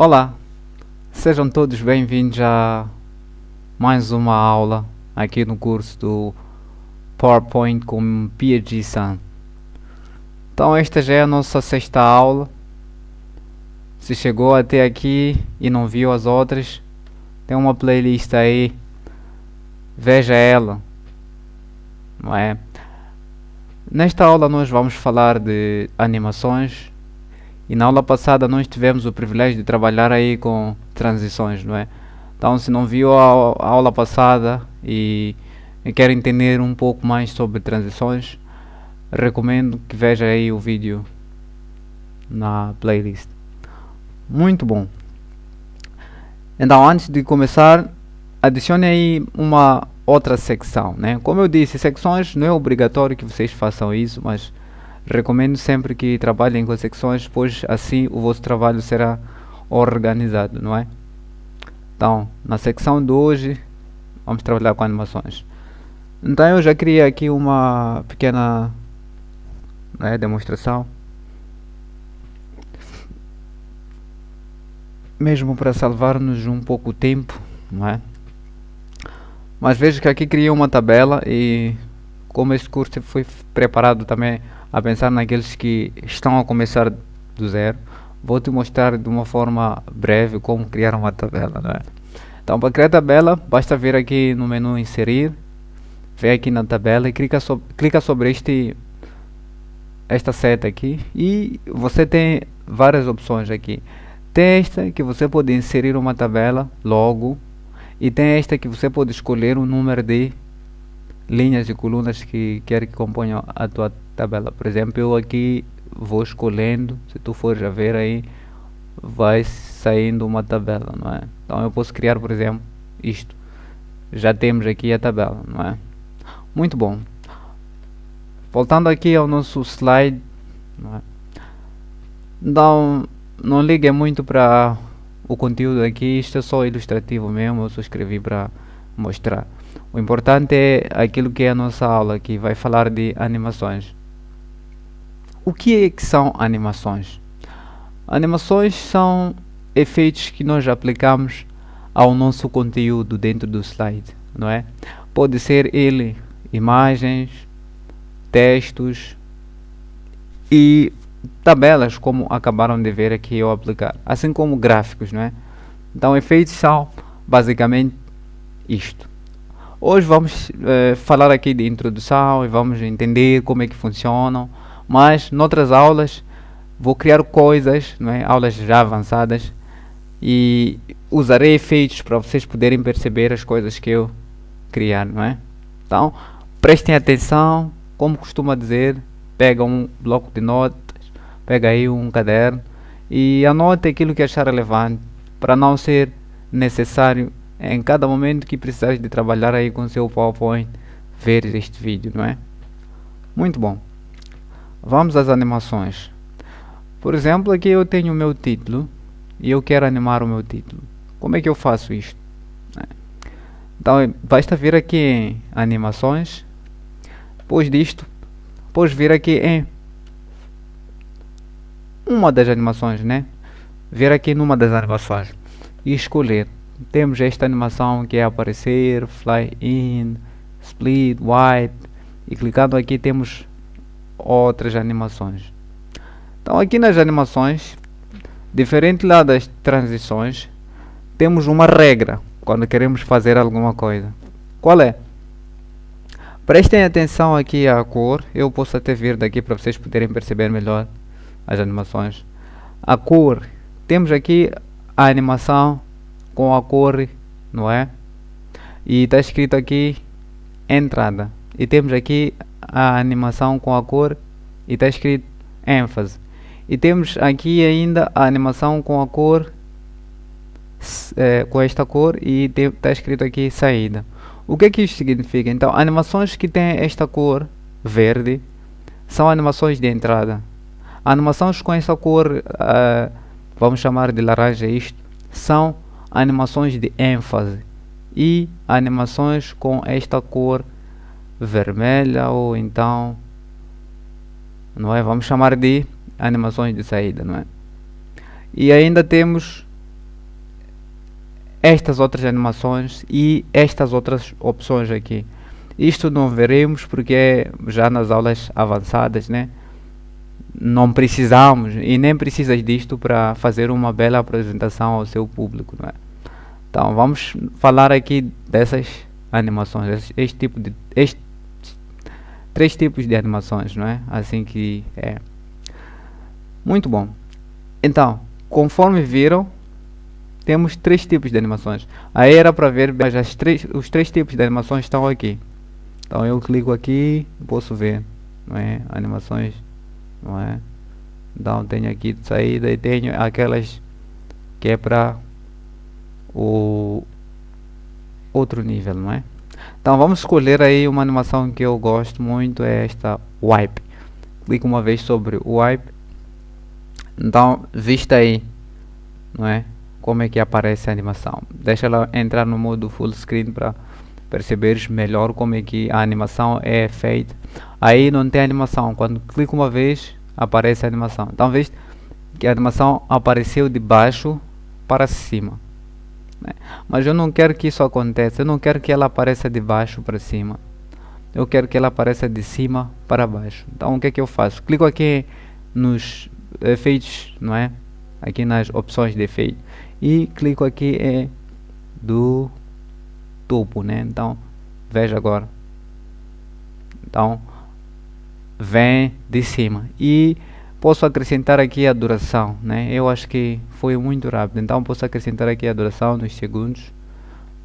Olá, sejam todos bem-vindos a mais uma aula aqui no curso do PowerPoint com PhD-san. Então esta já é a nossa sexta aula. Se chegou até aqui e não viu as outras, tem uma playlist aí, veja ela, não é? Nesta aula nós vamos falar de animações e na aula passada nós tivemos o privilégio de trabalhar aí com transições, não é? Então se não viu a aula passada e quer entender um pouco mais sobre transições, recomendo que veja aí o vídeo na playlist. Muito bom. Então antes de começar, adicione aí uma outra secção, né? Como eu disse, secções não é obrigatório que vocês façam isso, mas recomendo sempre que trabalhem com secções, pois assim o vosso trabalho será organizado, não é? Então, na secção de hoje, vamos trabalhar com animações. Então eu já criei aqui uma pequena, né, demonstração, mesmo para salvar-nos um pouco o tempo, não é? Mas vejo que aqui criei uma tabela e como este curso foi preparado também a pensar naqueles que estão a começar do zero, vou te mostrar de uma forma breve como criar uma tabela, né? Então para criar a tabela, basta vir aqui no menu inserir, vem aqui na tabela e clica sobre esta seta aqui e você tem várias opções aqui. Tem esta que você pode inserir uma tabela logo e tem esta que você pode escolher o número de linhas e colunas que quer que componham a tua tabela. Por exemplo, eu aqui vou escolhendo, se tu fores a ver aí, vai saindo uma tabela, não é? Então eu posso criar, por exemplo, isto. Já temos aqui a tabela, não é? Muito bom. Voltando aqui ao nosso slide, não é? Então, não liguem muito para o conteúdo aqui, isto é só ilustrativo mesmo, eu só escrevi para mostrar. O importante é aquilo que é a nossa aula aqui, vai falar de animações. O que é que são animações? Animações são efeitos que nós aplicamos ao nosso conteúdo dentro do slide, não é? Pode ser ele imagens, textos e tabelas, como acabaram de ver aqui eu aplicar, assim como gráficos, não é? Então efeitos são basicamente isto. Hoje vamos falar aqui de introdução e vamos entender como é que funcionam, mas noutras aulas vou criar coisas, não é? Aulas já avançadas e usarei efeitos para vocês poderem perceber as coisas que eu criar, não é? Então prestem atenção, como costuma dizer, pega um bloco de notas, pega aí um caderno e anote aquilo que achar relevante para não ser necessário em cada momento que precisares de trabalhar aí com o seu PowerPoint, ver este vídeo, não é? Muito bom. Vamos às animações. Por exemplo, aqui eu tenho o meu título e eu quero animar o meu título. Como é que eu faço isto? Então, basta vir aqui em animações, depois disto, depois vir aqui em uma das animações, né? Vir aqui numa das animações e escolher. Temos esta animação que é aparecer, fly in, split, white e clicando aqui temos outras animações. Então aqui nas animações, diferente lá das transições, temos uma regra quando queremos fazer alguma coisa. Qual é? Prestem atenção aqui à cor, eu posso até vir daqui para vocês poderem perceber melhor as animações. A cor, temos aqui a animação com a cor, não é? E está escrito aqui entrada. E temos aqui a animação com a cor e está escrito ênfase. E temos aqui ainda a animação com a cor, com esta cor e está escrito aqui saída. O que é que isto significa? Então, animações que têm esta cor verde são animações de entrada. Animações com essa cor, vamos chamar de laranja isto, são animações de ênfase. E animações com esta cor vermelha ou então, não é? Vamos chamar de animações de saída, não é? E ainda temos estas outras animações e estas outras opções aqui. Isto não veremos porque é já nas aulas avançadas, né? Não precisamos e nem precisas disto para fazer uma bela apresentação ao seu público, não é? Então vamos falar aqui dessas animações, três tipos de animações, não é? Assim que é muito bom. Então, conforme viram, temos três tipos de animações. Aí era para ver, mas os três tipos de animações estão aqui. Então eu clico aqui, posso ver, não é? Animações, não é? Então tenho aqui de saída e tenho aquelas que é para o outro nível, não é? Então vamos escolher aí uma animação que eu gosto muito, é esta Wipe. Clico uma vez sobre o Wipe. Então vista aí, não é? Como é que aparece a animação. Deixa ela entrar no modo full screen para perceberes melhor como é que a animação é feita. Aí não tem animação, quando clico uma vez aparece a animação. Então veja que a animação apareceu de baixo para cima, né? Mas eu não quero que isso aconteça, eu não quero que ela apareça de baixo para cima, eu quero que ela apareça de cima para baixo. Então o que é que eu faço? Clico aqui nos efeitos, não é? Aqui nas opções de efeito e clico aqui do topo, né? Então veja agora, então vem de cima e posso acrescentar aqui a duração, né? Eu acho que foi muito rápido, então posso acrescentar aqui a duração nos segundos,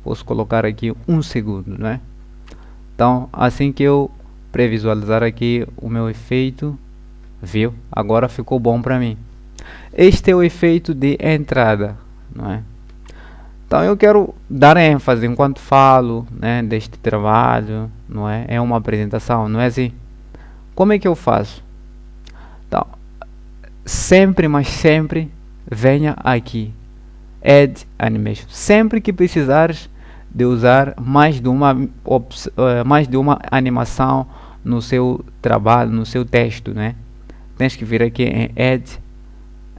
posso colocar aqui 1 segundo, né? Então assim que eu previsualizar aqui o meu efeito, viu? Agora ficou bom para mim. Este é o efeito de entrada, não é? Então eu quero dar ênfase enquanto falo, né, deste trabalho, não é? É uma apresentação, não é assim? Como é que eu faço? Então, sempre, mas sempre, venha aqui, Add Animation. Sempre que precisares de usar mais de uma animação no seu trabalho, no seu texto, né? Tens que vir aqui em Add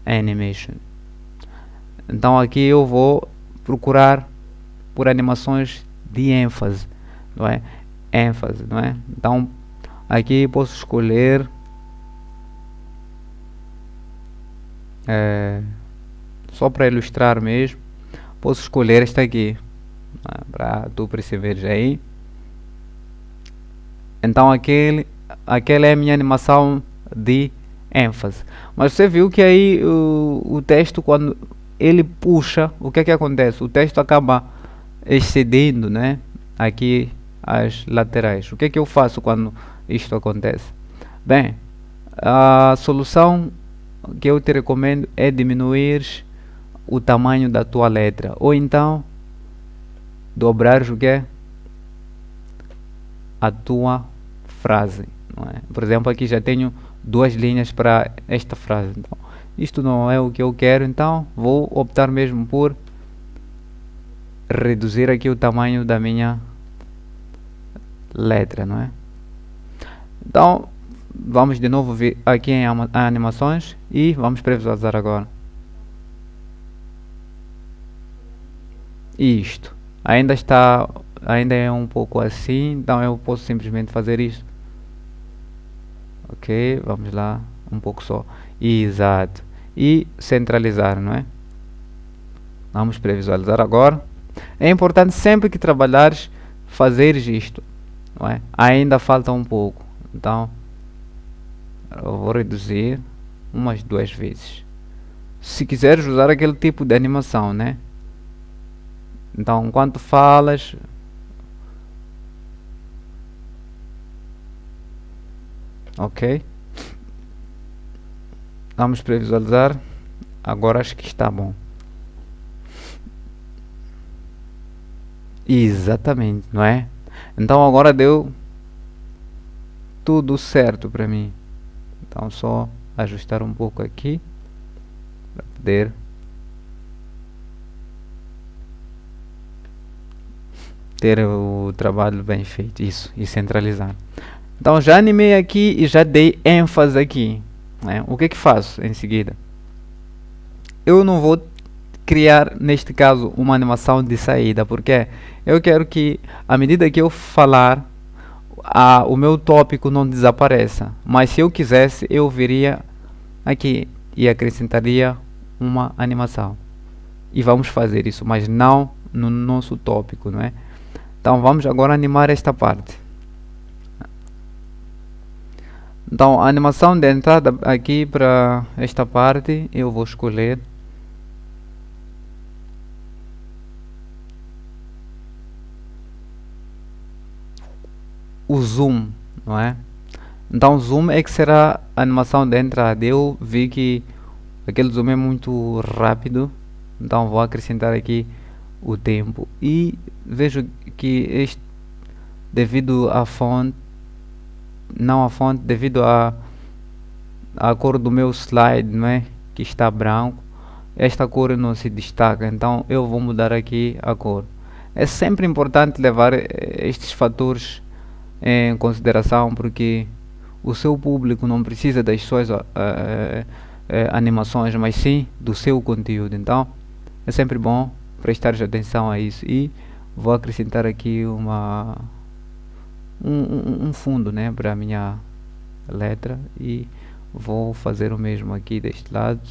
Animation. Então aqui eu vou procurar por animações de ênfase, não é? ênfase, não é? Então aqui posso escolher só para ilustrar mesmo, posso escolher esta aqui, para tu perceberes aí. Então aquela é a minha animação de ênfase. Mas você viu que aí o texto, quando ele puxa, o que é que acontece? O texto acaba excedendo, né? Aqui as laterais. O que é que eu faço quando isto acontece? Bem, a solução que eu te recomendo é diminuir o tamanho da tua letra, ou então dobrar o que? A tua frase, não é? Por exemplo, aqui já tenho 2 linhas para esta frase. Então, isto não é o que eu quero, então vou optar mesmo por reduzir aqui o tamanho da minha letra, não é? Então vamos de novo vir aqui em animações e vamos previsualizar agora. Isto ainda é um pouco assim, então eu posso simplesmente fazer isso. Ok, vamos lá, um pouco só. Exato. E centralizar, não é? Vamos previsualizar agora. É importante sempre que trabalhares fazeres isto, não é? Ainda falta um pouco, então eu vou reduzir umas 2 vezes. Se quiseres usar aquele tipo de animação, né? Então enquanto falas, ok, vamos previsualizar. Agora acho que está bom. Exatamente, não é? Então agora deu tudo certo para mim. Então só ajustar um pouco aqui para poder ter o trabalho bem feito. Isso, e centralizar. Então já animei aqui e já dei ênfase aqui, né? O que que faço em seguida? Eu não vou criar, neste caso, uma animação de saída, porque eu quero que, à medida que eu falar, o meu tópico não desapareça. Mas se eu quisesse, eu viria aqui e acrescentaria uma animação. E vamos fazer isso, mas não no nosso tópico, não é? Então vamos agora animar esta parte. Então a animação de entrada aqui para esta parte eu vou escolher o zoom, não é? Então o zoom é que será a animação de entrada. Eu vi que aquele zoom é muito rápido, então vou acrescentar aqui o tempo e vejo que este, devido à fonte, não à fonte, devido à cor do meu slide, não é? Que está branco, esta cor não se destaca, então eu vou mudar aqui a cor. É sempre importante levar estes fatores em consideração, porque o seu público não precisa das suas animações, mas sim do seu conteúdo. Então é sempre bom prestar atenção a isso. E vou acrescentar aqui um fundo, né, para a minha letra, e vou fazer o mesmo aqui deste lado.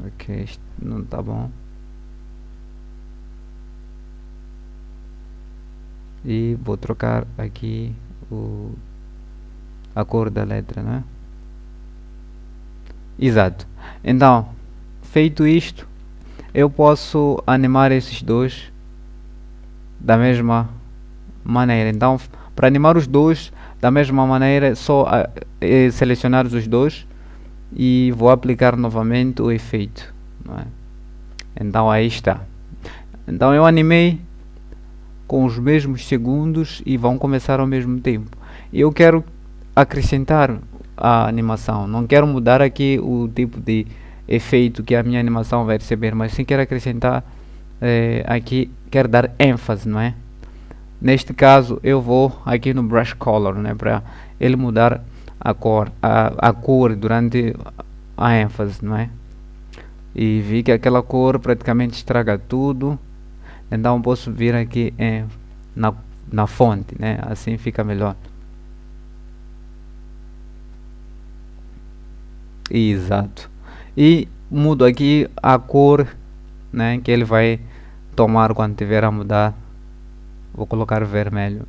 Ok, isto não está bom. E vou trocar aqui a cor da letra, né? Exato. Então, feito isto, eu posso animar esses dois da mesma maneira. Então, para animar os dois da mesma maneira, é só selecionar os dois e vou aplicar novamente o efeito, não é? Então aí está. Então eu animei com os mesmos segundos e vão começar ao mesmo tempo. Eu quero acrescentar a animação, não quero mudar aqui o tipo de efeito que a minha animação vai receber, mas sim quero acrescentar aqui, quero dar ênfase, não é? Neste caso eu vou aqui no brush color, né, para ele mudar a cor durante a ênfase, não é? E vi que aquela cor praticamente estraga tudo, então posso vir aqui na fonte, né? Assim fica melhor. Exato. E mudo aqui a cor, né, que ele vai tomar quando tiver a mudar. Vou colocar vermelho.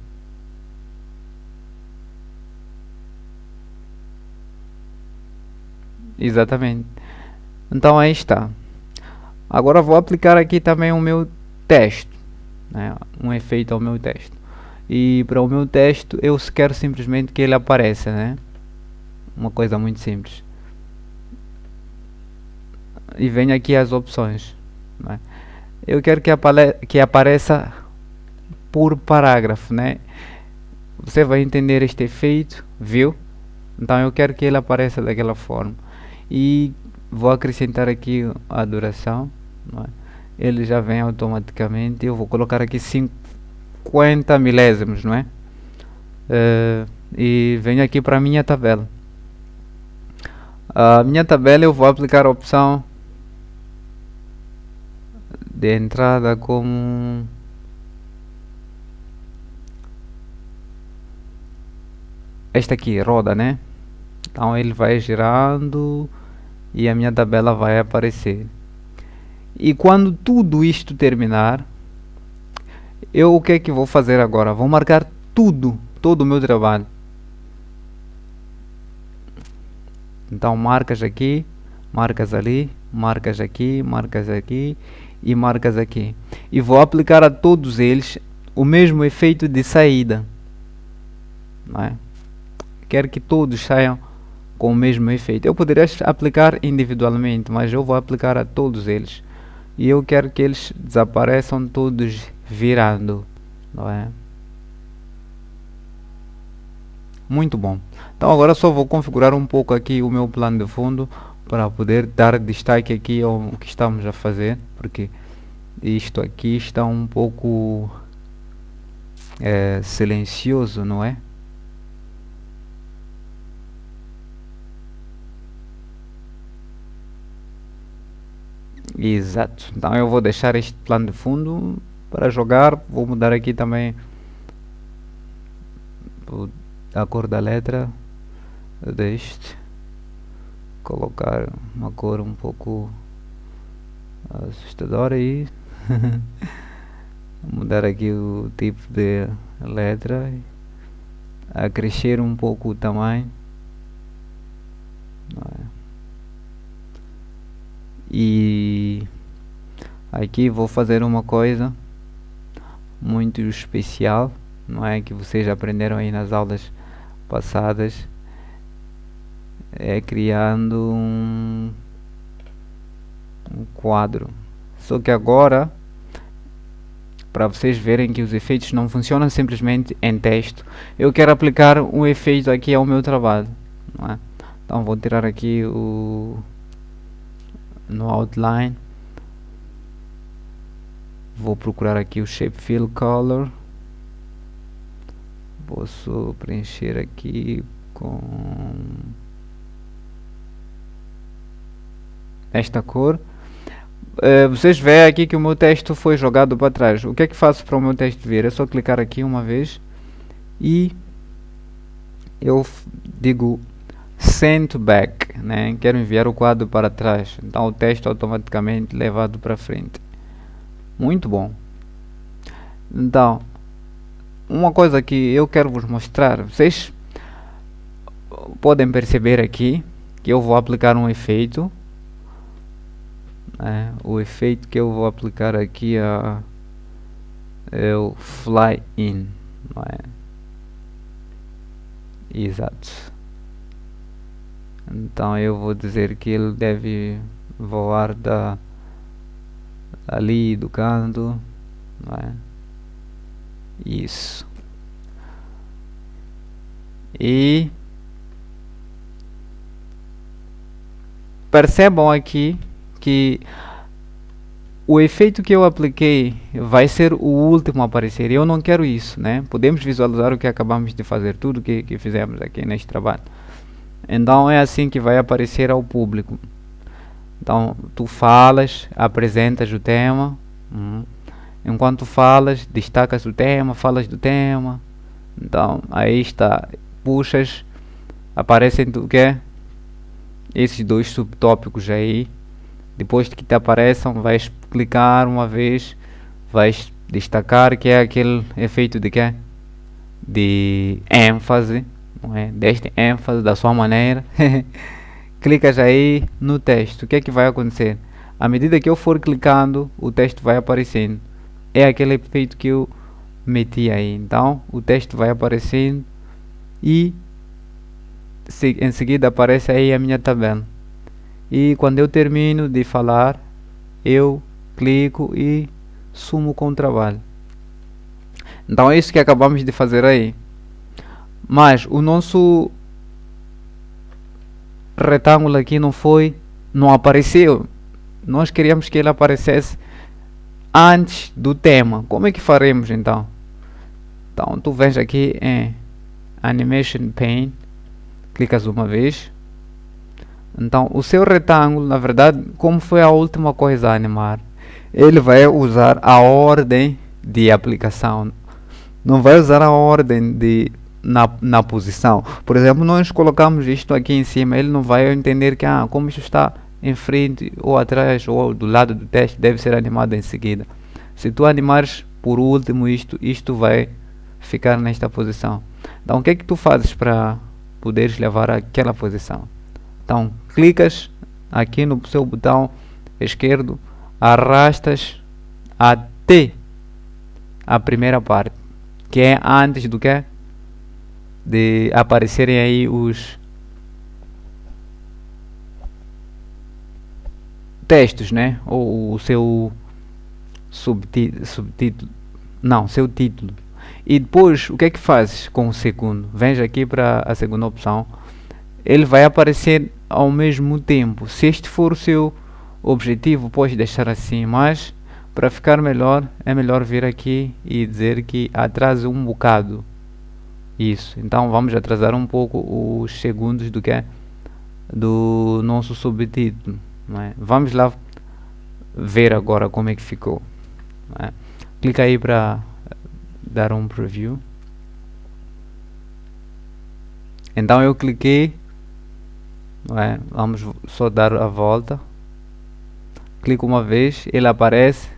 Exatamente. Então aí está. Agora vou aplicar aqui também o meu texto, né? Um efeito ao meu texto. E para o meu texto eu quero simplesmente que ele apareça, né? Uma coisa muito simples. E venho aqui as opções, né? Eu quero que apareça por parágrafo, né? Você vai entender este efeito, viu? Então eu quero que ele apareça daquela forma. E vou acrescentar aqui a duração, não é? Ele já vem automaticamente. Eu vou colocar aqui 50 milésimos, não é? E venho aqui para a minha tabela. A minha tabela eu vou aplicar a opção de entrada como esta aqui, roda, né? Então ele vai girando e a minha tabela vai aparecer. E quando tudo isto terminar, eu o que é que vou fazer agora? Vou marcar tudo, todo o meu trabalho. Então marcas aqui, marcas ali, marcas aqui, marcas aqui e marcas aqui. E vou aplicar a todos eles o mesmo efeito de saída, não é? Quero que todos saiam com o mesmo efeito. Eu poderia aplicar individualmente, mas eu vou aplicar a todos eles. E eu quero que eles desapareçam todos virando, não é? Muito bom. Então agora só vou configurar um pouco aqui o meu plano de fundo para poder dar destaque aqui ao que estamos a fazer, porque isto aqui está um pouco silencioso, não é? Exato. Então eu vou deixar este plano de fundo para jogar. Vou mudar aqui também a cor da letra deste. Colocar uma cor um pouco assustadora aí. Mudar aqui o tipo de letra. A crescer um pouco o tamanho. E aqui vou fazer uma coisa muito especial, não é, que vocês aprenderam aí nas aulas passadas, é criando um quadro. Só que agora, para vocês verem que os efeitos não funcionam simplesmente em texto, eu quero aplicar um efeito aqui ao meu trabalho, não é? Então vou tirar aqui no outline, vou procurar aqui o shape fill color, posso preencher aqui com esta cor. Vocês veem aqui que o meu texto foi jogado para trás. O que é que faço para o meu texto vir? É só clicar aqui uma vez e eu digo send back, né? Quero enviar o quadro para trás, então o texto automaticamente levado para frente. Muito bom. Então, uma coisa que eu quero vos mostrar, vocês podem perceber aqui que eu vou aplicar um efeito, né? O efeito que eu vou aplicar aqui é o fly in, não é? Exato. Então eu vou dizer que ele deve voar ali do canto, não é? Isso. E percebam aqui que o efeito que eu apliquei vai ser o último a aparecer. Eu não quero isso, né? Podemos visualizar o que acabamos de fazer, tudo que fizemos aqui neste trabalho. Então é assim que vai aparecer ao público. Então tu falas, apresentas o tema, enquanto falas, destacas o tema, falas do tema. Então aí está, puxas, aparecem o que? Esses dois subtópicos aí. Depois de que te apareçam, vais clicar uma vez, vais destacar que é aquele efeito de quê? De ênfase, não é? Deste ênfase da sua maneira. Clicas aí no texto. O que é que vai acontecer? À medida que eu for clicando, o texto vai aparecendo. É aquele efeito que eu meti aí. Então, o texto vai aparecendo e em seguida aparece aí a minha tabela. E quando eu termino de falar, eu clico e sumo com o trabalho. Então é isso que acabamos de fazer aí. Mas o nosso retângulo aqui não apareceu. Nós queríamos que ele aparecesse antes do tema. Como é que faremos então? Então tu vens aqui em Animation Pane, clicas uma vez. Então o seu retângulo, na verdade, como foi a última coisa a animar, ele vai usar a ordem de aplicação, não vai usar a ordem na posição. Por exemplo, nós colocamos isto aqui em cima, ele não vai entender que como isto está em frente ou atrás ou do lado do texto, deve ser animado em seguida. Se tu animares por último isto vai ficar nesta posição. Então o que é que tu fazes para poderes levar àquela posição? Então clicas aqui no seu botão esquerdo, arrastas até a primeira parte, que é antes do que? De aparecerem aí os textos, né? Ou o seu subtítulo, não, seu título. E depois o que é que fazes com o segundo? Vens aqui para a segunda opção, ele vai aparecer ao mesmo tempo. Se este for o seu objetivo, pode deixar assim, mas para ficar melhor, é melhor vir aqui e dizer que atrase um bocado. Isso, então vamos atrasar um pouco os segundos do nosso subtítulo, não é? Vamos lá ver agora como é que ficou, não é? Clica aí para dar um preview. Então eu cliquei, não é? Vamos só dar a volta. Clico uma vez, ele aparece.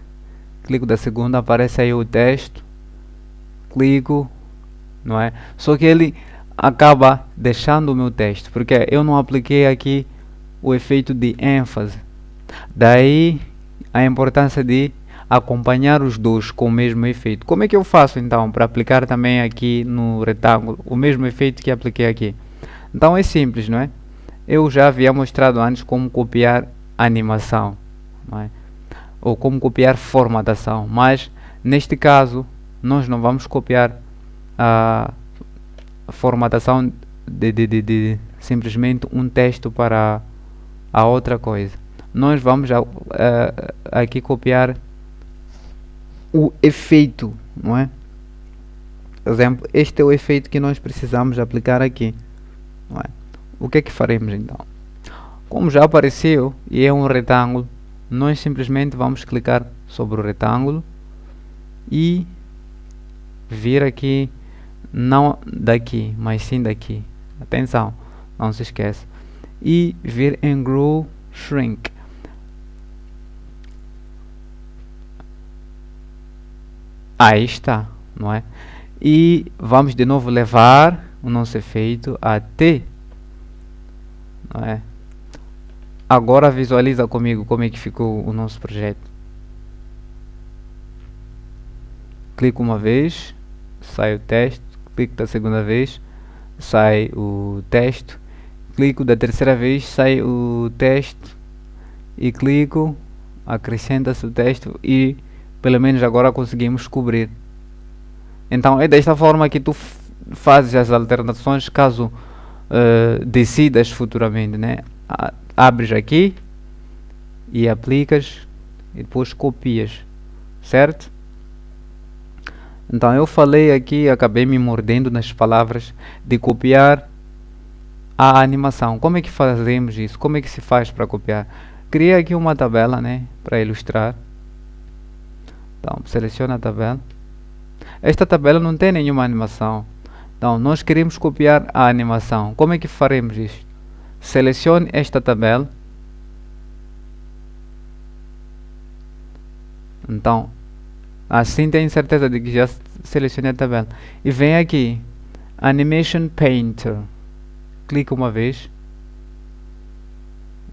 Clico da segunda, aparece aí o texto. Clico, não é? Só que ele acaba deixando o meu texto, porque eu não apliquei aqui o efeito de ênfase. Daí a importância de acompanhar os dois com o mesmo efeito. Como é que eu faço então para aplicar também aqui no retângulo o mesmo efeito que apliquei aqui? Então é simples, não é? Eu já havia mostrado antes como copiar animação, não é? Ou como copiar formatação, mas neste caso nós não vamos copiar a formatação de simplesmente um texto para a outra coisa. Nós vamos aqui copiar o efeito, não é? Por exemplo, este é o efeito que nós precisamos aplicar aqui, não é? O que é que faremos então? Como já apareceu e é um retângulo, nós simplesmente vamos clicar sobre o retângulo e vir aqui, não daqui, mas sim daqui. Atenção, não se esqueça. E vir em Grow Shrink. Aí está, não é? E vamos de novo levar o nosso efeito até, não é? Agora visualiza comigo como é que ficou o nosso projeto. Clico uma vez, sai o texto. Clico da segunda vez, sai o texto. Clico da terceira vez, sai o texto. E clico, acrescenta-se o texto e pelo menos agora conseguimos cobrir. Então é desta forma que tu fazes as alterações caso decidas futuramente, né? Abres aqui e aplicas e depois copias, certo? Então eu falei aqui, acabei me mordendo nas palavras de copiar a animação. Como é que fazemos isso? Como é que se faz para copiar? Criei aqui uma tabela, né, para ilustrar. Então seleciona a tabela. Esta tabela não tem nenhuma animação. Então nós queremos copiar a animação. Como é que faremos isso? Selecione esta tabela. Então, assim tenho certeza de que já selecionei a tabela. E vem aqui, Animation Painter. Clica uma vez.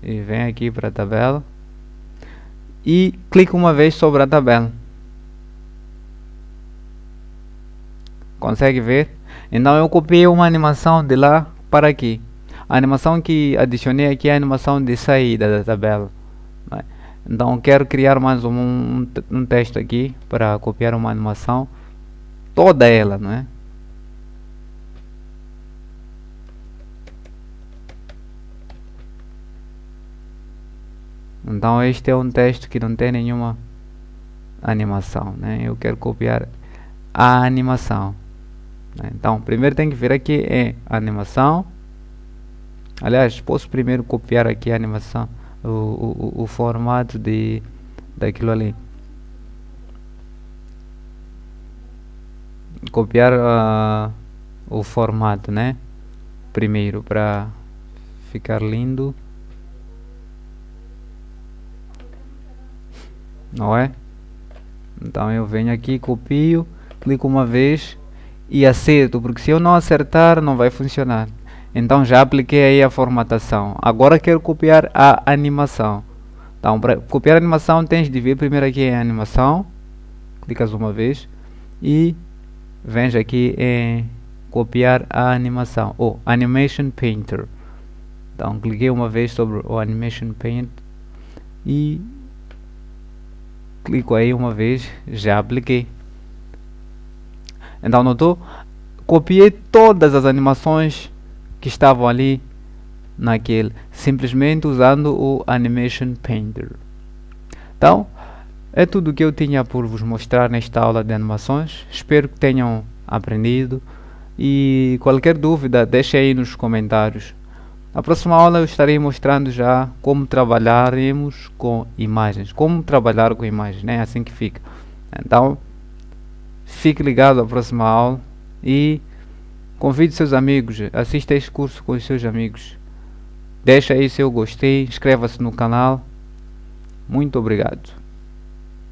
E vem aqui para a tabela. E clica uma vez sobre a tabela. Consegue ver? Então eu copiei uma animação de lá para aqui. A animação que adicionei aqui é a animação de saída da tabela, não é? Então quero criar mais um texto aqui para copiar uma animação, toda ela, não é? Então este é um texto que não tem nenhuma animação, né? Eu quero copiar a animação, né? Então primeiro tem que vir aqui em animação. Aliás, posso primeiro copiar aqui a animação, o formato daquilo ali. Copiar o formato, né? Primeiro para ficar lindo, não é? Então eu venho aqui, copio, clico uma vez e acerto, porque se eu não acertar não vai funcionar. Então já apliquei aí a formatação. Agora quero copiar a animação. Então para copiar a animação tens de vir primeiro aqui em animação. Clicas uma vez e vens aqui em copiar a animação, ou Animation Painter. Então cliquei uma vez sobre o Animation Paint e clico aí uma vez, já apliquei. Então notou? Copiei todas as animações que estavam ali naquele, simplesmente usando o Animation Painter. Então é tudo que eu tinha por vos mostrar nesta aula de animações. Espero que tenham aprendido e qualquer dúvida deixe aí nos comentários. Na próxima aula eu estarei mostrando já como trabalharemos com imagens, como trabalhar com imagens, né? Assim que fica. Então, fique ligado à próxima aula e convide seus amigos, assista este curso com os seus amigos. Deixa aí seu gostei, inscreva-se no canal. Muito obrigado.